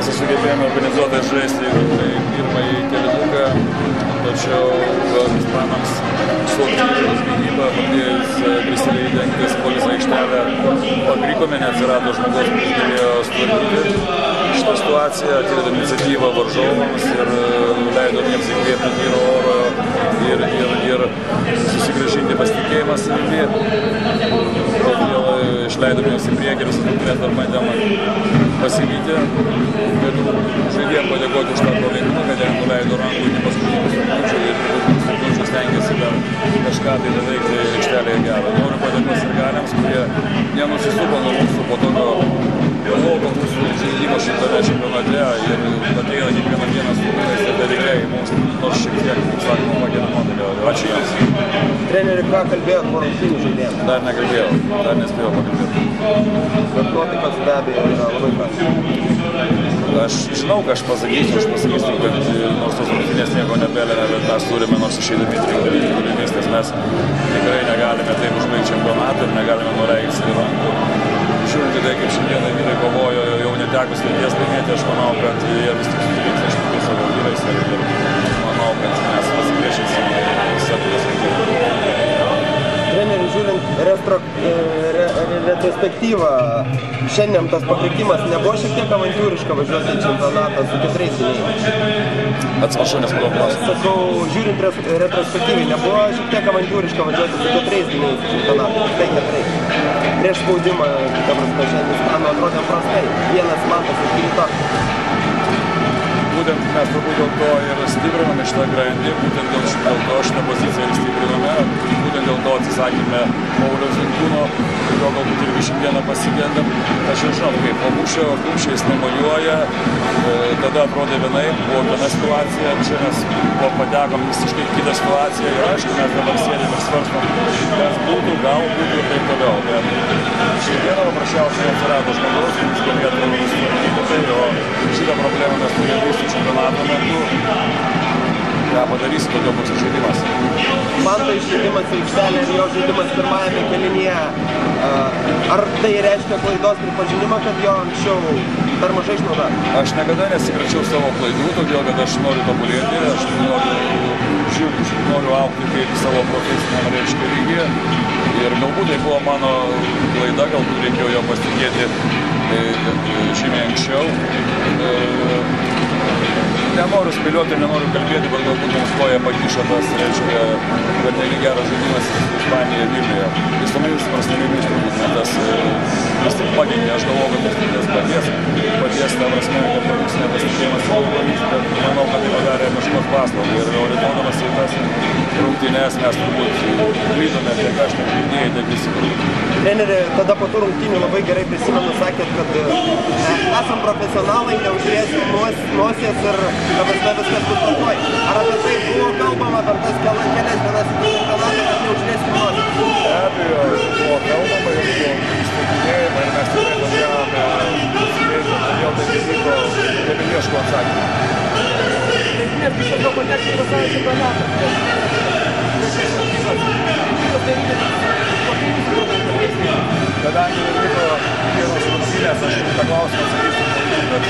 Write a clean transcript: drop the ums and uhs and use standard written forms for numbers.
mėnesį sugebėjome organizuotai žaisti pirmąjį kelinuką, tačiau ispanams suaktyvinus gynybą, pradėjus Briuselyje dengtis poliso aikštelę, pakrikome, neatsirado žmogus, kuris galėjo sutvarkyti šitą situaciją, atidedam iniciatyvą varžovams ir leidom jiems įkvėpti tyro oro ir susigrąžinti pasitikėjimą savimi. Todėl išleidom juos į priekį ir mes dar bandėm pasivyti. Žaidėjom padėkoti už tą palaikymą, kad jie nuleido rankų iki paskutinių sekundžių ir stengiasi dar kažką tai nuveikti aikštelėje gerą. Noriu padėkoti sirgaliams, kurie nenusisuko nuo mūsų po tokio blogo mūsų žaidimo šitame čempionate ir ateina kiekvieną dieną su mumis ir beveikliai mums nors šiek tiek, kaip sakoma, pakėlė modelio. Ačiū jiems. Treneri, ką kalbėjot po rungtynių žaidėjams? Dar nekalbėjau, dar nespėjau pakalbėti. Bet nuotaikos be abejo yra labai prastas. Aš žinau, ką aš pasakysiu, kad nors tos rungtynės nieko nebelėmė, bet mes turime, nors išeidami trimis, nes mes tikrai negalime taip užbaigti čempionatą ir negalime nuleisti rankų. Žiūrint į tai, kaip šiandieną vyrai kovojo, jau netekus vilties laimėti, aš manau, kad jie vis tik sutiks iš tikrųjų savo vyrais ir manau, kad mes pasipriešinsim sekundas rungtynės. Treneri, žiūrint retrospektyvą, šiandien tas pakrikimas nebuvo šiek tiek avantiūriška važiuoti į čempionatą su 4 gynėjais? Atsiprašau, nes klausimas. Sakau, žiūrint retrospektyviai, nebuvo šiek tiek avantiūriška važiuoti su 4 gynėjais į čempionatą? Tai 4. Prieš spaudimą, ta prasme, šiandien Ispano atrodėm prastai. Vienas mantas iš kito. Būtent mes turbūt dėl to ir stipriname šitą grandį, būtent dėl to šitą poziciją ir stipriname, būtent dėl to atsisakėme Pauliaus Jankūno, kurio galbūt irgi šiandieną pasigendam. Aš jau žinau, kaip pamušė, o kumščiais nemojuoja, tada atrodė vienaip, buvo viena situacija, čia mes patekom visiškai kitą situaciją ir aišku, mes dabar sėdėm ir svarstom, kas būtų, gal būtų ir taip toliau. Bet šiandieną paprasčiausiai atsirado žmogaus, kuris galėtų sutvarkyti tai, o šitą problemą mes turėjome visų čempionato metu. Ką padarysi, tokio bus žaidimas. Manto išleidimas į aikštelę ir jo žaidimas pirmajame kėlinyje. Ar tai reiškia klaidos pripažinimą, kad jo anksčiau per mažai išnaudojo? Aš niekada nesikračiau savo klaidų, todėl kad aš noriu tobulėti, aš noriu augti kaip savo profesiniam reiškia lygyje. Ir galbūt tai buvo mano klaida, galbūt reikėjo jo pasitikėti žymiai anksčiau. Nenoriu spėlioti, nenoriu kalbėti, bet galbūt mums koja pakišo tas, reiškia, kad negi geras žaidimas Ispanijoje Vilniuje. Visuomis prasmėmis turbūt tas vis tik pakeitė. Aš galvoju, kad tas padės ta prasme, kad mums nepasitikėjimas savomis, bet manau, kad tai padarė kažkokios paslaugų. Ir orientuodamas į tas rungtynes mes turbūt klydome tiek aš, tiek gynėjai, tiek visi. Treneri, tada po tų rungtynių labai gerai prisimenu, sakėt, kad esam profesionalai, neužliesi nosies ir viskas bus tvarkoj. Ar apie tai buvo kalbama per tas kelias dienas į čempionatą, kad neužliesi nosies? Be abejo, buvo kalbama ir buvo įsteiginėjama ir mes tikrai norėjome pasidėti, kodėl tai įvyko, nebeieško atsakymą. Nes visą patekti į pasaulio čempionatą. Kadangi vyko vienos rungtynės, aš tą klausimą atsakysiu, bet